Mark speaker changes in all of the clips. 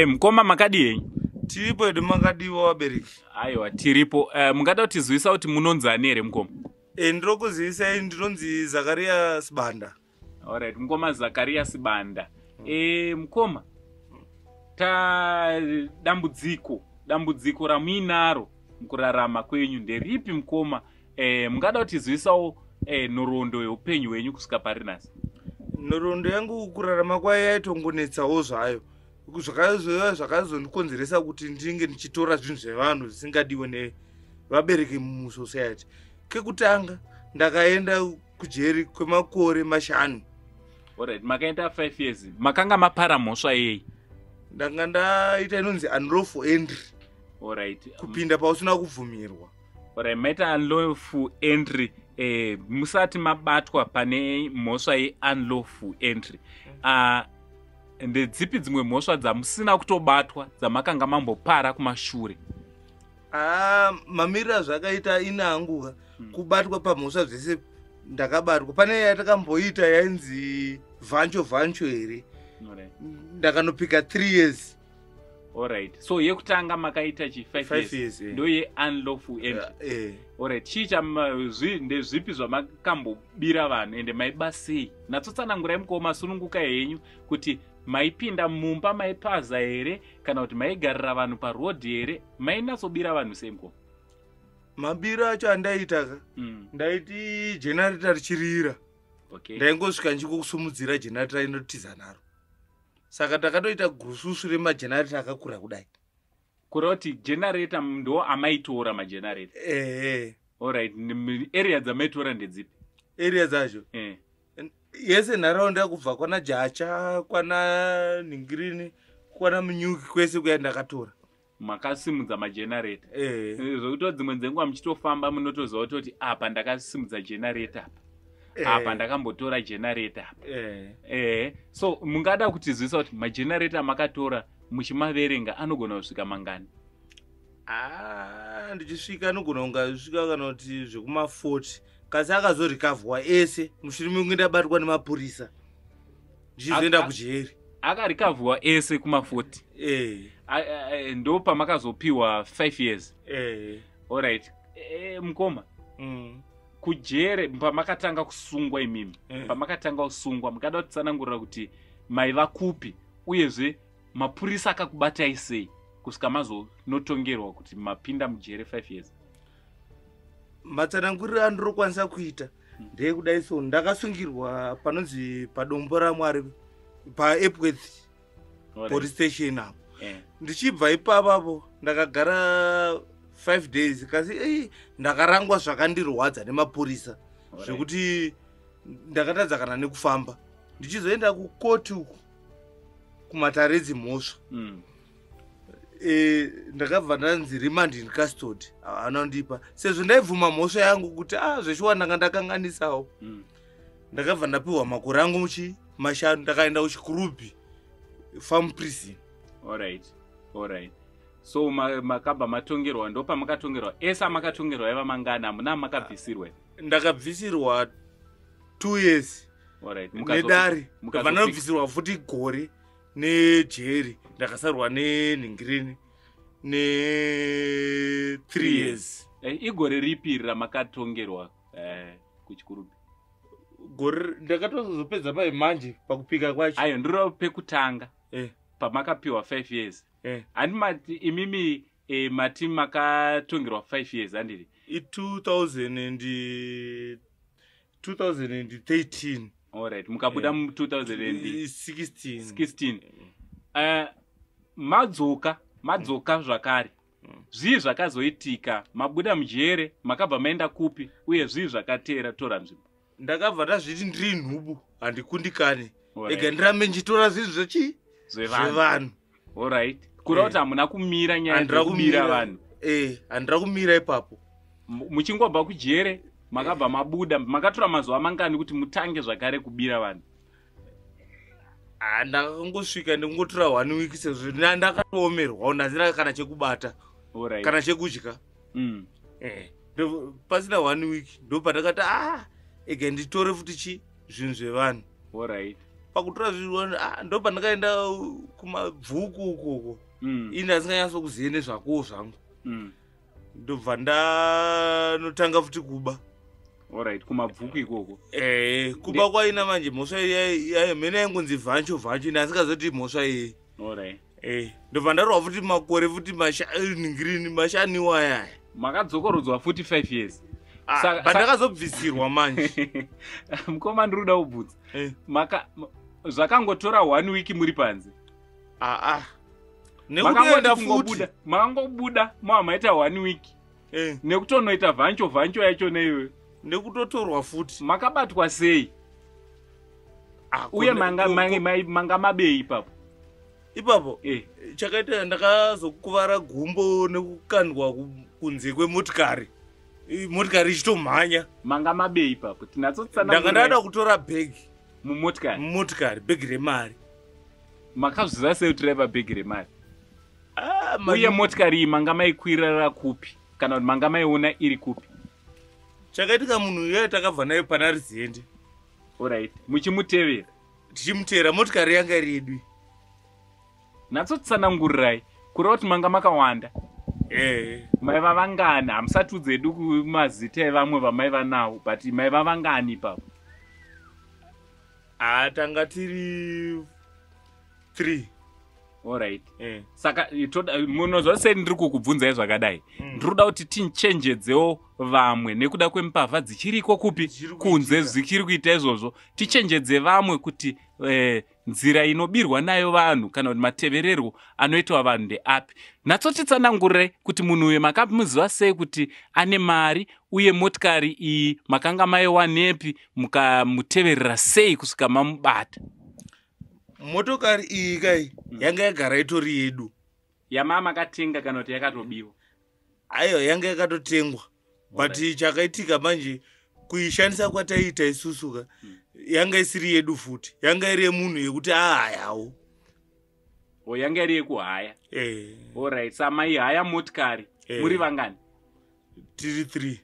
Speaker 1: Mukoma makadi yenyu?
Speaker 2: Tiripo edu makadiwa wabereki.
Speaker 1: Aiwa tiripo. Mungada kutizivisa kuti munonzani here mukoma?
Speaker 2: Ndiri kuzivisai ndinonzi Zacharias Banda.
Speaker 1: Alright, mukoma Zacharias Banda. Mukoma, dambudziko ramuinaro mukurarama kwenyu nderipi mukoma? Mungada kutizivisawo nhoroondo yeupenyu hwenyu kusvika pari nhasi?
Speaker 2: Nhoroondo yangu kurarama kwayo yaitongonetsawo zvayo. Zvakazondikonzeresa kuti ndinge ndichitora zvinhu zvevanhu zvisingadiwe nevabereki musociety. Kekutanga ndakaenda kujeri kwemakore 5.
Speaker 1: Alright, makaenda 5 years. Makanga mapara mhosva yei?
Speaker 2: Ndanga ndaita inonzi unlawful entry.
Speaker 1: Alright.
Speaker 2: Kupinda pausina kubvumirwa.
Speaker 1: Alright, maita unlawful entry. Musati mabatwa pane mhosva ye-unlawful entry. Ndedzipi dzimwe mhosva dzamusina kutobatwa dzamakanga mambopara kumashure?
Speaker 2: Mamiriro zvakaita inangu kubatwa pamhosva zvese ndakabatwa. Pane yatakamboita yainzi vhancho here. Ndakanopika 3 years.
Speaker 1: Alright. So yekutanga makaita 5 years. Ndo ye unlawful entry. Alright. Chicha ndezvipi zvamakambobira vanhu ende maibasei? Natsotsanangurai mukoma sununguka yenyu kuti maipinda mumba maipaza here kana kuti maigarira vanhu parodhi here? Mainatsobira vanhu sei mukoma?
Speaker 2: Mabiro acho andaita ndaiti generator richirira.
Speaker 1: Okay.
Speaker 2: Ndaingosvika ndichingosumudzira generator inotiza naro. Saka takatoita gususu remagenerator akakura kudai.
Speaker 1: Kureva kuti generator ndo amaitora magenerator? Alright. Area dzamaitora ndedzipi? Area
Speaker 2: dzacho? Yese nharaunda kubva kwana Jacha, kwana Ningirini, kwana Munyuki kwese kuya ndakatora.
Speaker 1: Makasimudza magenerator. Zvokuti dzimwe dzenguva muchitofamba munotoziva kuti apa ndakasimudza generator apa ndakambotora generator apa. So mungada kutizivisa kuti magenerator makatora muchimaverenga anogona kusvika mangani?
Speaker 2: Ndichisvika anogona kungasvika kana kuti zvekuma 40. Kasi akazorikavhwa ese mushure mekunge ndabatwa nemapurisa ndichizoenda kujeri.
Speaker 1: Akarikavhwa ese kuma 40? Ndo pamakazopiwa 5 years? Alright. Mukoma, kujere pamakatanga kusungwa imimi, pamakatanga kusungwa mukada kutsanangurira kuti maiva kupi uyezve mapurisa akakubatai sei kusvika mazonotongerwa kuti mapinda mujere 5 years?
Speaker 2: Matsananguriro andinokwanisa kuita ndeyekudai so ndakasungirwa panonzi padombo raMwari paEpworth police station apo. Ndichibva ipapo ndakagara 5 days kasi ndakarangwa zvakandirwadza nemapurisa zvekuti ndakatadza kana nekufamba. Ndichizoenda kukoti uku kumataredzi mhosva. Ndakabva ndanzi remand in custody anondipa sezvo ndaibvuma mhosva yangu kuti zveshuwa ndanga ndakanganisawo. Ndakabva ndapiwa makore angu mashanu ndakaenda kuchikurubhi farm prison.
Speaker 1: Alright. So makabva matongerwa ndo pamakatongerwa ese amakatongerwa yava mangani? Hamuna makabvisirwa?
Speaker 2: Ndakabvisirwa 2 years.
Speaker 1: Alright.
Speaker 2: Nedare ndakabva ndabvisirwa futi gore nejeri ndakasarwa neNingirini ne 3 years.
Speaker 1: Igore ripi ramakatongerwa kuchikurubhi?
Speaker 2: Gore ndakatozopedza manje pakupika kwacho.
Speaker 1: Ayo ndiro pekutanga pamakapiwa 5 years. Handimati imimi mati makatongerwa 5 years handiri? 2013. Alright, mukabuda mu 2016. Madzoka zvakare. Zvii zvakazoitika? Mabuda mujere, makabva maenda kupi? Uye zvii zvakatera tora nzvimbo?
Speaker 2: Ndakabva ndazviti ndiri nhubu handikundikane. Ega ndirambe ndichitora zvinhu zvevanhu.
Speaker 1: Alright. Kureva kuti hamuna kumira nyaya dzekubira vanhu?
Speaker 2: Handira kumira ipapo.
Speaker 1: Muchingobva kujere makabva mabuda makatora mazuva mangani kuti mutange zvakare kubira vanhu?
Speaker 2: Ndakangosvika ndingotora 1 week sezvo ndakatoomerwa ndasina kana chekubata kana chekudya. Pasina 1 week ndo pandakati ega nditore futi zvinhu zvevanhu. pakutora zvinhu ndo pandakaenda kumabvuku ukoko ini asinganyatso kuziva nezvakowo zvangu ndobva ndanotanga futi kuba.
Speaker 1: Alright, kumabvuku ikoko
Speaker 2: kuba kwaina manje mhosva mhene yangunzi vhancho ine asingazoti mhosva iyi.
Speaker 1: Alright.
Speaker 2: Ndobva ndarova futi makore futi ningirini mashaniwa yaya.
Speaker 1: Makadzokorodzwa 45 years.
Speaker 2: Pandakazobvisirwa manje.
Speaker 1: Mukoma ndiri kuda kubvunza. Zvakangotora 1 week muri panze.
Speaker 2: Nekutoenda futi.
Speaker 1: Makangobuda maita 1 week. Nekutonoita vhancho yacho neiwe.
Speaker 2: Nekutotorwa futi.
Speaker 1: Makabatwa sei? Uye manga mabei ipapo.
Speaker 2: Ipapo chakaita ndakazokuvara gumbo nekukandwa kunze kwemotikari. Motikari ichitomhanya.
Speaker 1: Manga mabei ipapo.
Speaker 2: Ndanga ndada kutora bhegi
Speaker 1: mumotikari
Speaker 2: bhegi remari.
Speaker 1: Makazviziva sei driver bhegi remari? Uye motikari iyi manga maikwirira kupi kana kuti manga maiona iri kupi?
Speaker 2: Chakaitika munhu iye takabva naye pana Rizende.
Speaker 1: Alright, muchimutevera.
Speaker 2: Tichimutevera motikari yanga iri yedu.
Speaker 1: Natsotsanangurirai kureva kuti manga makawanda. Maiva vangani? Hamusatudze hedu kumazita evamwe vamaiva nawo, but maiva vangani ipapo?
Speaker 2: Tanga tiri 3.
Speaker 1: Alright. Saka munozva sei ndiri kukubvunzai zvakadai. Ndiri kuda kuti tichenjedzewo vamwe nekuda kwembavha dzichiriko kupi kunze zvichiri kuita izvozvo. Tichenjedze vamwe kuti nzira inobirwa nayo vanhu kana kuti matevererwo anoitwa vanhu ndeapi. Natsotitsanangurirai kuti munhu uyu makamuziva sei kuti ane mari uye motikari iyi makanga maiwanepi mukamuteverera sei kusvika mamubata?
Speaker 2: Motokari iyi kai yanga yagara itori yedu.
Speaker 1: Makatenga kana kuti yakatobiwa?
Speaker 2: Aiyo yanga yakatotengwa. But chakaitika manje kuishandisa kwataita isusuka yanga isiri yedu futi. Yanga iri yemunhu yekuti ahayawo.
Speaker 1: Yanga iri yekuhaya. Alright, samaihaya motikari muri vangani?
Speaker 2: Tiri 3.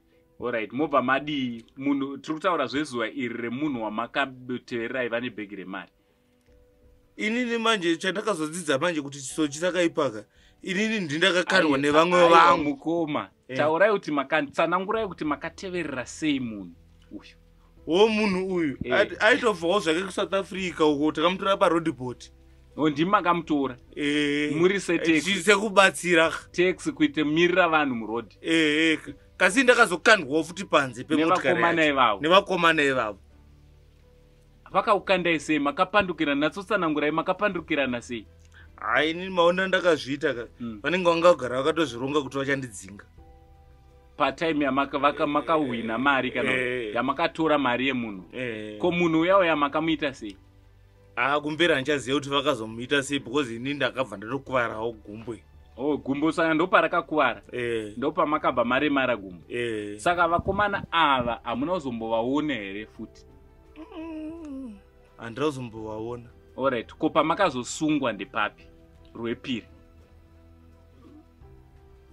Speaker 1: Alright, mobva madi munhu tiri kutaura zvezuva iri remunhu wamakatevererai vane bhegi remari.
Speaker 2: Inini manje chandakazodzidza manje kuti chiso chisakaipaka. Inini ndindakakandwa nevamwe vangu.
Speaker 1: Mukoma, taurai kuti makatsanangurai kuti makateverera sei munhu uyu.
Speaker 2: Munhu uyu aitobvawo zvake kuSouth Africa uko takamutora parodipoti.
Speaker 1: Ndimi makamutora? Muri
Speaker 2: sekubatsira
Speaker 1: taxi kuite mirira vanhu murodhi.
Speaker 2: Kasi ndakazokandwawo futi panze pemotikari nevakomana ivavo.
Speaker 1: Vakaukandai sei? Makapandukirana? Natsotsanangurai makapandukirana sei?
Speaker 2: Inini maona ndakazviita vanenge vangagara vakatozvironga kuti vachandidzinga.
Speaker 1: Patime yamakahwina mari kana yamakatora mari yemunhu. Ko munhu uyauya makamuita sei?
Speaker 2: Kumbera ndichaziva kuti vakazomuita sei because inini ndakabva ndatokuvarawo gumbo.
Speaker 1: Gumbo saka ndoparakakuvara? Ndopamakabva maremara gumbo. Saka vakomana ava hamuna kuzombovaona here futi?
Speaker 2: Handina kuzombovaona.
Speaker 1: Alright, ko pamakazosungwa ndepapi rwepiri?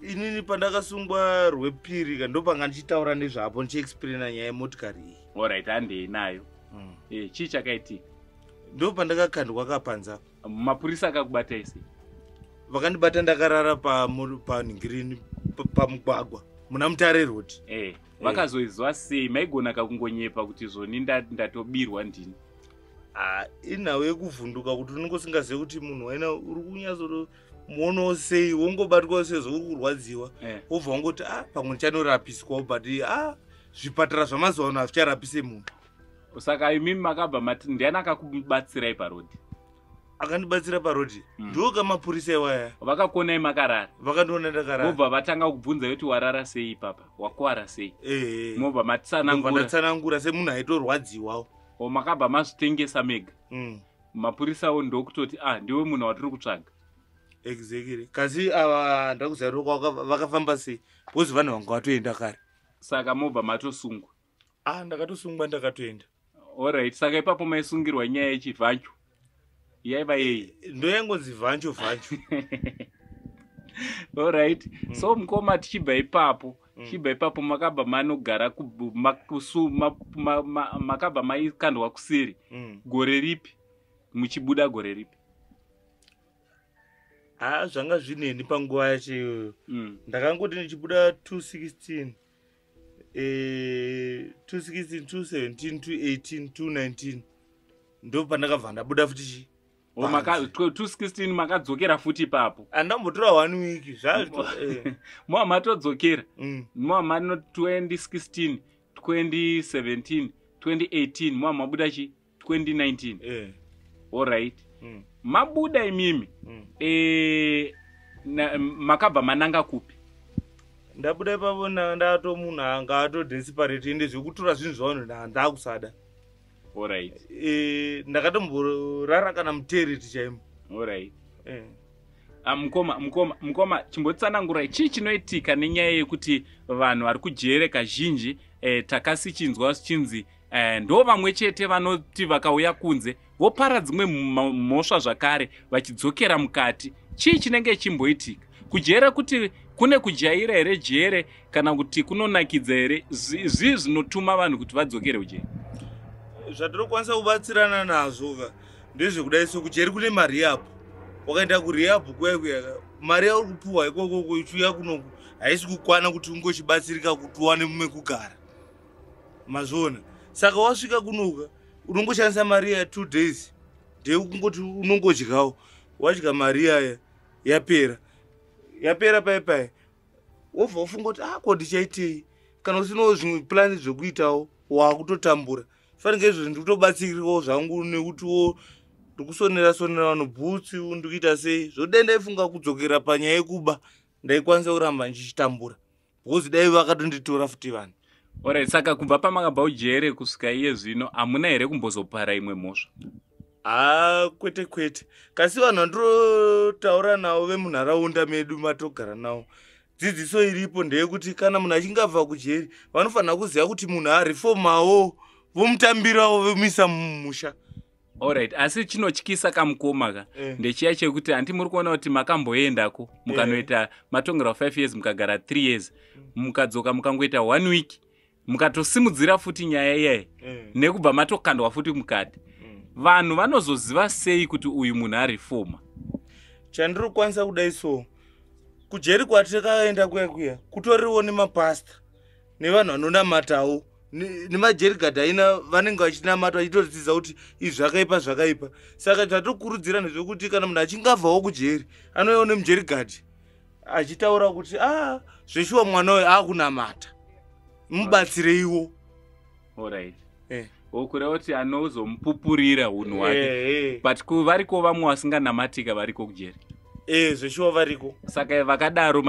Speaker 2: Inini pandakasungwa rwepiri ndopanga ndichitaura nezvapo ndichiexplaina nyaya yemotikari iyi.
Speaker 1: Alright, handei nayo. Chii chakaitika?
Speaker 2: Ndopandakakandwa kapanza.
Speaker 1: Mapurisa akakubatai sei?
Speaker 2: Vakandibata ndakarara panhingirini pamugwagwa muna Mutare Road.
Speaker 1: Vakazoizwa sei? Maigona kakungonyepa kuti zvoni ndatobirwa ndini?
Speaker 2: Inhawe yekuvhunduka kuti unenge usingazivi kuti munhu waina uri kunyatsomuonawo sei, wongobatwa sezvo uri kurwadziwa. Wobva wangoti pamwe ndichanorapiswawo but zvipatara zvamazuva ano hazvicharapise munhu.
Speaker 1: Saka imimi makabva mati ndiani akakubatsirai parodhi?
Speaker 2: Akandibatsira parodhi ndiwo kamapurisa iwaya.
Speaker 1: Vakakuonai makarara?
Speaker 2: Vakandiona ndakarara.
Speaker 1: Mobva vatanga kubvunza kuti warara sei ipapa, wakuwara sei? Mobva
Speaker 2: matsanangura semunhu aitorwadziwawo.
Speaker 1: Makabva mazvitengesa mega? Mapurisawo ndokutoti ndiwe munhu watiri kutsvaga.
Speaker 2: Exactly. Kasi ava ndakuziva vakafamba sei because vanhu vanga vatoenda kare.
Speaker 1: Saka mobva matosungwa?
Speaker 2: Ndakatosungwa ndakatoenda.
Speaker 1: Alright, saka ipapo maisungirwa nyaya yechivhancho yaiva yei?
Speaker 2: Ndoyangonzi vhancho.
Speaker 1: Alright, so mukoma tichibva ipapo makabva manogara makabva maikandwa kusiri gore ripi? muchibuda gore ripi?
Speaker 2: Zvanga zvineni panguva yacho. Ndakangoti ndichibuda 2016, 2016, 2017, 2018, 2019 ndo pandakabva ndabuda futi
Speaker 1: 2016 makadzokera futi papo.
Speaker 2: Andambotora 1 week zvazvo.
Speaker 1: Matodzokera. Mano 2016, 2017, 2018 mabuda chi 2019. All right. Mabuda imimi makabva mananga kupi?
Speaker 2: Ndabuda ipapo ndato munhu anga ato desperate ende zvekutora zvinhu zvavanhu ndakusada.
Speaker 1: All right.
Speaker 2: Ndakatomborara kana mutereti chaimo.
Speaker 1: All right. Mukoma chimbotsanangurai chii chinoitika nenyaya yekuti vanhu vari kujere kazhinji takasichinzwa chinzi ndo vamwe chete vanoti vakauya kunze vopara dzimwe mhosva zvakare vachidzokera mukati. Chii chinenge chimboitika? Kujera kuti kune kujaira here jere kana kuti kunonakidza here? Zvii zvinotuma vanhu kuti vadzokere kujere?
Speaker 2: Zvatinokwanisa kubatsirana nazvo ndezvekudai sokujeri kune mari yapo. Wakaenda kurihabhu kuya mari yauri kupuwa ikoko ichiuya kunoku haisi kukwana kuti ungochibatsirika kuti uwane mumwe kugara. Mazvona. Saka wasvika kunoka unongoshandisa mari ya 2 days ndekungoti unongodyawo. Wadya mari yaya yapera pai wobva ufunga kuti ko ndichaitei kana usinawo zvimwe plani zvekuitawo wakutotambura. Fanike izvozvo ndikutobatsirikawo zvangu nekutiwo ndikusonera vanhu bhutsi ndikuita sei zvode ndaifunga kudzokera panyaya yekuba ndaikwanisa kuramba ndichitambura because dai vakatonditora futi vanhu.
Speaker 1: Alright, saka kubva pamakabva ujere kusvika iye zvino hamuna here kumbozopara imwe mhosva?
Speaker 2: Kwete kasi vanhu vandotaura navo vemunharaunda medu matogara navo dzidziso iripo ndeyekuti kana munhu achingabva kujeri vanofanira kuziva kuti munhu arifomawo vomutambirawo vomisa mumusha.
Speaker 1: Alright, asi chinotyisa kamukoma ndechiya chekuti handi muri kuona kuti makamboendako mukanoita matongero 5 years mukagara 3 years mukadzoka mukangoita 1 week mukatosimudzira futi nyaya iyayi nekubva matokandwa futi mukati. Vanhu vanozoziva sei kuti uyu munhu arifoma?
Speaker 2: Chandiri kwanisa kudai so kujeri kwatakaenda kuya kutoriwo nemapasta nevanhu vanonamatawo nemajerigadi aina vanenge vachinamata vachitodzidza kuti izvi zvakaipa. Saka tatokurudzira nezvekuti kana munhu achingabvawo kujeri anouyawo nemujerigadi achitaura kuti zveshuwa mwana uyu akunamata mubatsireiwo.
Speaker 1: Alright. Okureva kuti anozomupupurira unhu hwake. But variko vamwe vasinganamatika variko kujeri?
Speaker 2: Zveshuwa variko.
Speaker 1: Saka vakadaro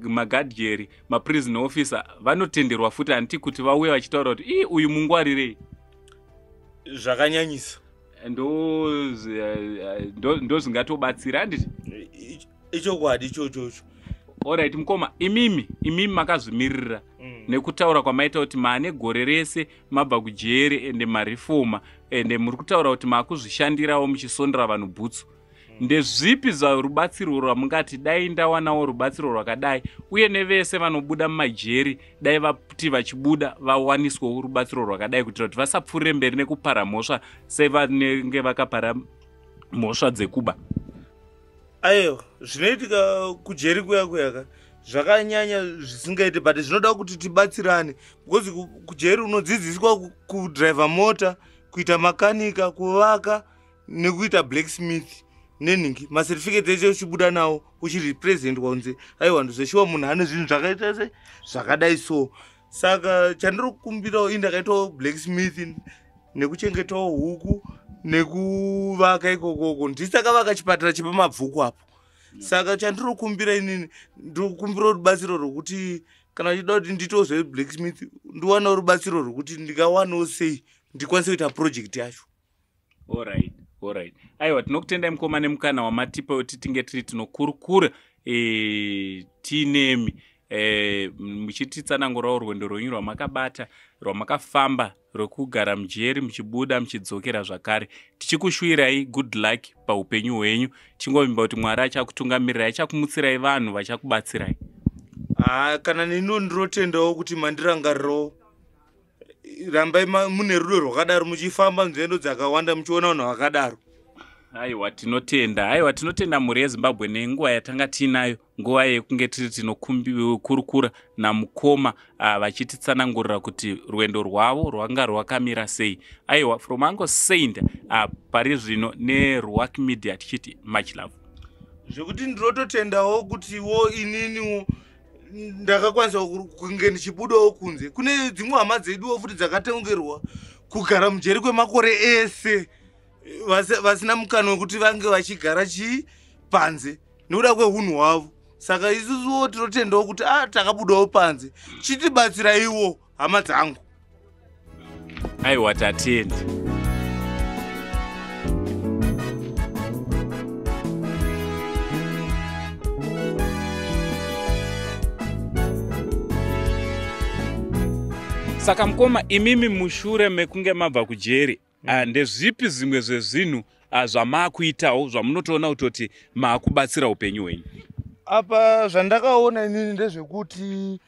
Speaker 1: magadhjeri maprison officer vanotenderwa futi hanti kuti vauye vachitaura kuti uyu mungwarirei?
Speaker 2: Zvakanyanyisa.
Speaker 1: Ndo zvingatobatsira handiti?
Speaker 2: Ichokwadi ichocho.
Speaker 1: Alright, mukoma imimi makazvimirira nekutaura kwamaita kuti maane gore rese mabva kujeri ende marifoma ende muri kutaura kuti makuzvishandirawo muchisondera vanhu bhutsu. Ndezvipi zvarubatsiro rwamungati dai ndawanawo rubatsiro rwakadai uye nevese vanobuda mumajeri dai vati vachibuda vawaniswawo rubatsiro rwakadai kuitira kuti vasapfuurire mberi nekupara mhosva sevanenge vakapara mhosva dzekuba?
Speaker 2: Aiyo, zvinoitika kujeri kuya zvakanyanya zvisingaite but zvinoda kuti tibatsirane because kujeri unodzidziswa kudrive mota, kuita makanika, kuvaka nekuita blacksmith neningi macertificate eche uchibuda nawo uchirepresentwa kunze aiwa ndozveshuwa munhu ane zvinhu zvakaita se zvakadai so. Saka chandiri kukumbirawo indakaitawo blacksmith nekuchengetawo huku nekuvaka ikokoko ndisakavaka chipatara chepamabvuku apo. Saka chandiri kukumbira inini ndiri kukumbira rubatsiro rwokuti kana uchida kuti nditowo zveblacksmith ndiwanawo rubatsiro rwokuti ndikawanawo sei ndikwanise kuita project yacho.
Speaker 1: Alright. Aiwa, tinokutendai mukoma nemukana wamatipa kuti tinge tiri tinokurukura tinemi muchititsanangurawo rwendo rwenyu rwamakabata rwamakafamba rwekugara mujeri muchibuda muchidzokera zvakare. Tichikushuwirai good luck paupenyu hwenyu, tingomimba kuti Mwari achakutungamirai, achakumutsirai vanhu vachakubatsirai.
Speaker 2: Kana nino ndirotendawo kuti mandirangarirawo rambai mune rudo rwakadaro muchifamba nzendo dzakawanda muchiona vanhu vakadaro.
Speaker 1: Aiwa tinotenda mhuri yeZimbabwe nenguva yatanga tinayo, nguva yekunge tiri tinokurukura namukoma vachititsanangurira kuti rwendo rwavo rwanga rwakamira sei. Aiwa, from Uncle Saint pari zvino neRuwaki Media tichiti much love.
Speaker 2: Zvekuti ndinototendawo kutiwo ininiwo ndakakwanisa kunge ndichibudawo kunze. Kune dzimwe hama dzeduwo futi dzakatengerwa kugara mujeri kwemakore ese vasina mukana wekuti vange vachigara panze nekuda kweunhu hwavo. Saka isusuwo tinotendawo kuti takabudawo panze, chitibatsiraiwo hama dzangu.
Speaker 1: Aiwa tatenda. Saka mukoma, imimi mushure mekunge mabva kujeri, ndezvipi zvimwe zvezvinhu zvamakuitawo zvamunotoona kuti makubatsira upenyu hwenyu?
Speaker 2: Apa zvandakaona inini ndezvekuti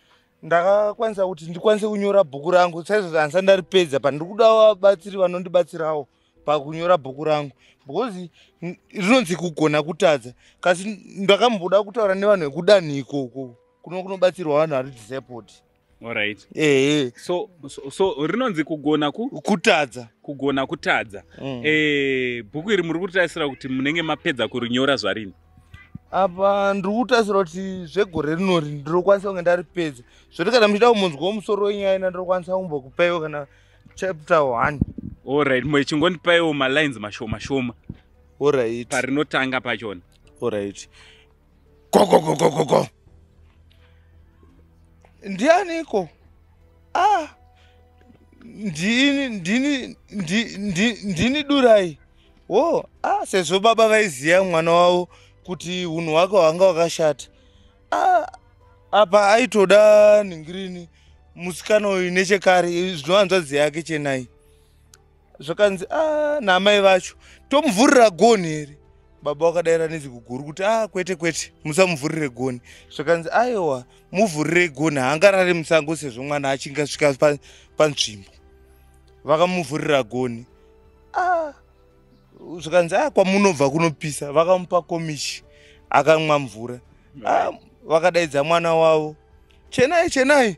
Speaker 2: ndakakwanisa kuti ndikwanise kunyora bhuku rangu. Saizvo zvanisa ndaripedza pandiri kudawo vabatsiri vanondibatsirawo pakunyora bhuku rangu, because rinonzi kugona kutadza. Kasi ndakamboda kutaura nevanhu vekudanho ikoko kunobatsirwa vanhu vari disabled.
Speaker 1: Alright.
Speaker 2: So
Speaker 1: rinonzi kugona
Speaker 2: kutadza.
Speaker 1: Kugona kutadza. Bhuku iri muri kutarisira kuti munenge mapedza kurinyora zvarini?
Speaker 2: Apa ndiri kutarisira kuti zvegore rinori ndirokwanisa kunge ndaripedza. Zvoti kana muchida kumunzwa womusoro wenyaya ina ndirokwanisa kumbokupaiwo kana chapter 1.
Speaker 1: Alright, muchingondipaiwo malines mashoma.
Speaker 2: Alright.
Speaker 1: Parinotanga pachona.
Speaker 2: Alright. Go. Ndianiko? Ndini Durai. Sezvo baba vaiziva mwana wavo kuti unhu hwake hwanga hwakashata. Apa aitoda ningirini musikana uyu nechekare, zvinohanzvadzi yake Chenai. Zvakanzi namai vacho tomuvhurira gonhi here. Baba wakadaira neziguguru kuti kwete musamuvhurire gonhi. Zvakanzi aiwa muvhurire gonhi, haangarare musango sezvo mwana achingasvika panzvimbo. Vakamuvhurira gonhi. Zvakanzi kwamunobva kunopisa. Vakamupa komichi akamwa mvura. Vakadaidza mwana wavo, Chenai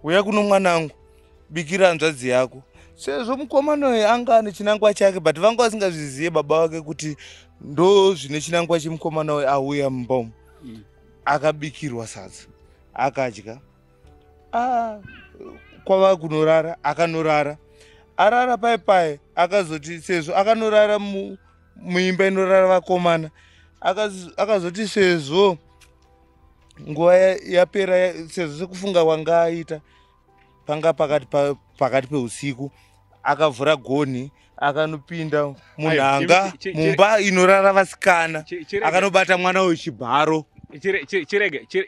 Speaker 2: uya kuno mwanangu, bikira hanzvadzi yako. Sezvo mukomana uyu anga ane chinangwa chake, but vanga vasingazvizive baba wake kuti ndo zvine chinangwa chemukomana uyu auya mumba umu. Akabikirwa sadza akadya. Kwava kunorara akanorara. Arara pai akazoti sezvo akanorara muimba inorara vakomana, akazoti sezvo nguva yapera, sezvo sekufunga kwanga aita panga pakati peusiku, akavhura gonhi akanopinda munhanga mumba inorara vasikana, akanobata mwana uyu chibharo.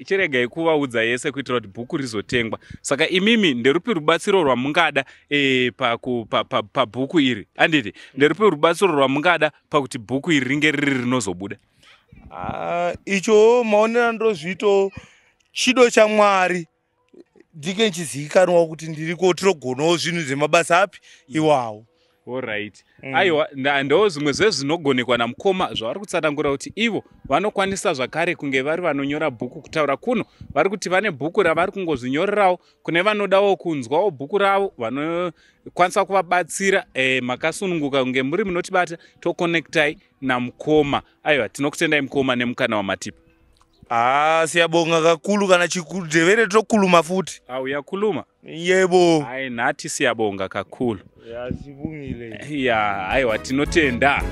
Speaker 1: Chiregai kuvaudza yese kuitira kuti bhuku rizotengwa. Saka imimi nderupi rubatsiro rwamungada pabhuku iri? Anditi nderupi rubatsiro rwamungada pakuti bhuku iri ringe riri rinozobuda?
Speaker 2: Icho maonera ndozvito chido chaMwari. Ndike nchizivikanwa kuti ndiriko tirogonawo zvinhu zvemabasa api iwawo.
Speaker 1: Alright. Aiwa, ndo zvimwe zvezvinogonekwa namukoma zvavari kutsanangura kuti ivo vanokwanisa zvakare kunge vari vanonyora bhuku. Kutaura kuno vari kuti vane bhuku ravari kungozvinyorerawo. Kune vanodawo kunzwawo bhuku ravo vanokwanisa kuvabatsira. Makasununguka kunge muri munotibata, tokonektai namukoma. Aiwa, tinokutendai mukoma nemukana wamatipa.
Speaker 2: Siyabonga kakulu kana chikudhevere tokuluma futi.
Speaker 1: Uyakuluma?
Speaker 2: Yebo.
Speaker 1: Nhati siyabonga kakulu.
Speaker 2: Sibongile.
Speaker 1: Aiwa tinotenda.